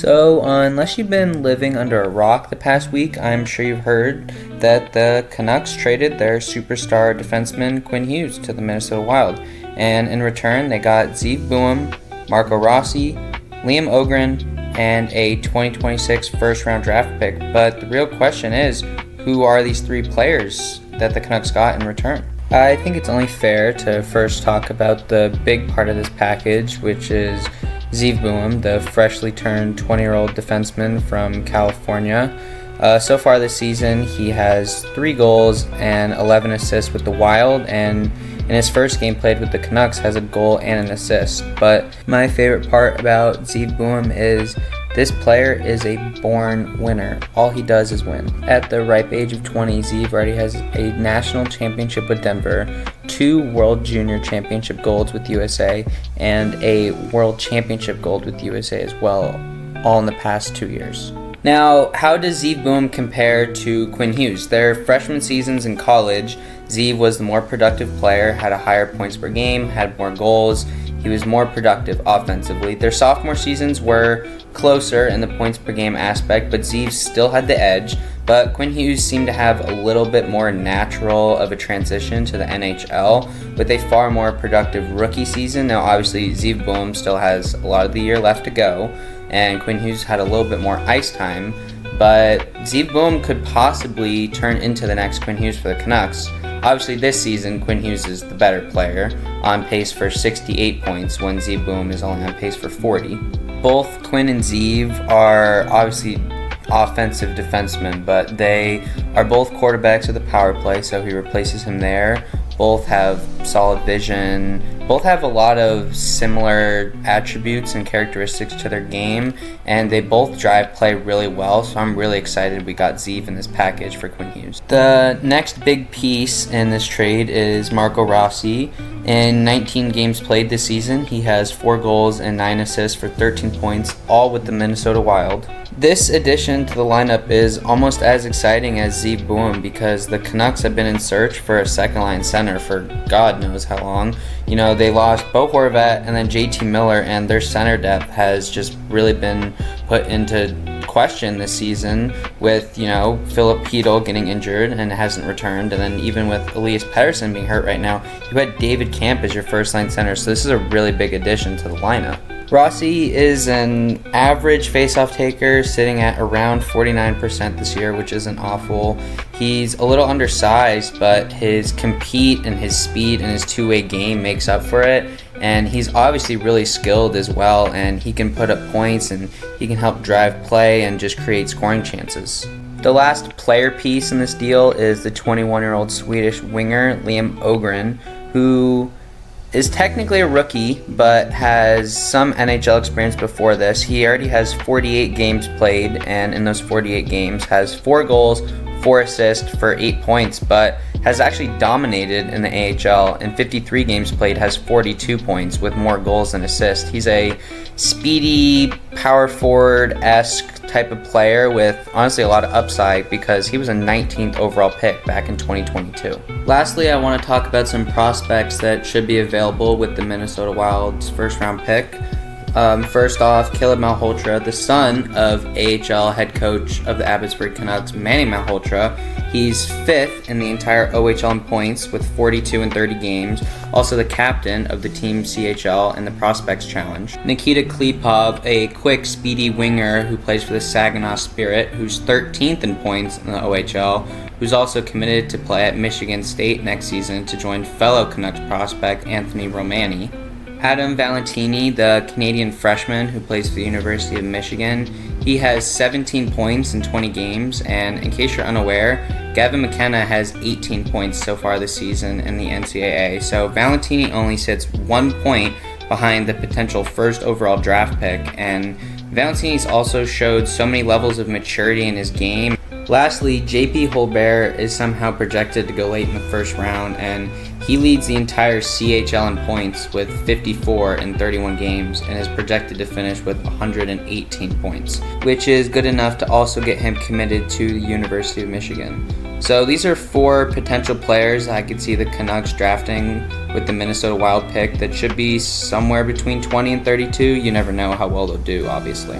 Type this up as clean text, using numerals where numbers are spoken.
So, unless you've been living under a rock the past week, I'm sure you've heard that the Canucks traded their superstar defenseman Quinn Hughes to the Minnesota Wild. And in return, they got Ziv Boum, Marco Rossi, Liam Ogren, and a 2026 first-round draft pick. But the real question is, who are these three players that the Canucks got in return? I think it's only fair to first talk about the big part of this package, which is Ziv Boum, the freshly turned 20-year-old defenseman from California. So far this season, he has 3 goals and 11 assists with the Wild, and in his first game played with the Canucks has a goal and an assist. But my favorite part about Ziv Boum is this player is a born winner. All he does is win. At the ripe age of 20, Ziv already has a national championship with Denver, 2 World Junior Championship golds with USA, and a World Championship gold with USA as well, all in the past 2 years. Now, how does Ziv Boum compare to Quinn Hughes? Their freshman seasons in college, Ziv was the more productive player, had a higher points per game, had more goals. He was more productive offensively. Their sophomore seasons were closer in the points per game aspect, but Ziv still had the edge. But Quinn Hughes seemed to have a little bit more natural of a transition to the NHL with a far more productive rookie season. Now, obviously, Ziv Boum still has a lot of the year left to go, and Quinn Hughes had a little bit more ice time. But Ziv Boum could possibly turn into the next Quinn Hughes for the Canucks. Obviously, this season, Quinn Hughes is the better player, on pace for 68 points when Ziv Boum is only on pace for 40. Both Quinn and Ziv are obviously offensive defensemen, but they are both quarterbacks of the power play, so he replaces him there. Both have solid vision. Both have a lot of similar attributes and characteristics to their game, and they both drive play really well, so I'm really excited we got Ziv in this package for Quinn Hughes. The next big piece in this trade is Marco Rossi. In 19 games played this season, he has 4 goals and 9 assists for 13 points, all with the Minnesota Wild. This addition to the lineup is almost as exciting as Ziv Boum because the Canucks have been in search for a second-line center for God knows how long. You know, they lost Bo Horvat and then JT Miller, and their center depth has just really been put into question this season with, Philip Hedl getting injured and hasn't returned, and then even with Elias Pettersson being hurt right now, you had David Camp as your first-line center, so this is a really big addition to the lineup. Rossi is an average faceoff taker, sitting at around 49% this year, which isn't awful. He's a little undersized, but his compete and his speed and his two-way game makes up for it. And he's obviously really skilled as well, and he can put up points and he can help drive play and just create scoring chances. The last player piece in this deal is the 21-year-old Swedish winger Liam Ogren, who is technically a rookie, but has some NHL experience before this. He already has 48 games played, and in those 48 games has 4 goals, 4 assists for 8 points, but has actually dominated in the AHL. In 53 games played, has 42 points with more goals than assists. He's a speedy, power forward-esque type of player with honestly a lot of upside because he was a 19th overall pick back in 2022. Lastly, I want to talk about some prospects that should be available with the Minnesota Wild's first-round pick. First off, Caleb Malhotra, the son of AHL head coach of the Abbotsford Canucks, Manny Malhotra. He's 5th in the entire OHL in points with 42 in 30 games. Also the captain of the Team CHL in the Prospects Challenge. Nikita Klipov, a quick, speedy winger who plays for the Saginaw Spirit, who's 13th in points in the OHL, who's also committed to play at Michigan State next season to join fellow Canucks prospect Anthony Romani. Adam Valentini, the Canadian freshman who plays for the University of Michigan, he has 17 points in 20 games, and in case you're unaware, Gavin McKenna has 18 points so far this season in the NCAA, so Valentini only sits 1 point behind the potential first overall draft pick, and Valentini's also showed so many levels of maturity in his game. Lastly, JP Holbert is somehow projected to go late in the first round, and he leads the entire CHL in points with 54 in 31 games and is projected to finish with 118 points, which is good enough to also get him committed to the University of Michigan. So these are 4 potential players I could see the Canucks drafting with the Minnesota Wild pick that should be somewhere between 20 and 32. You never know how well they'll do, obviously.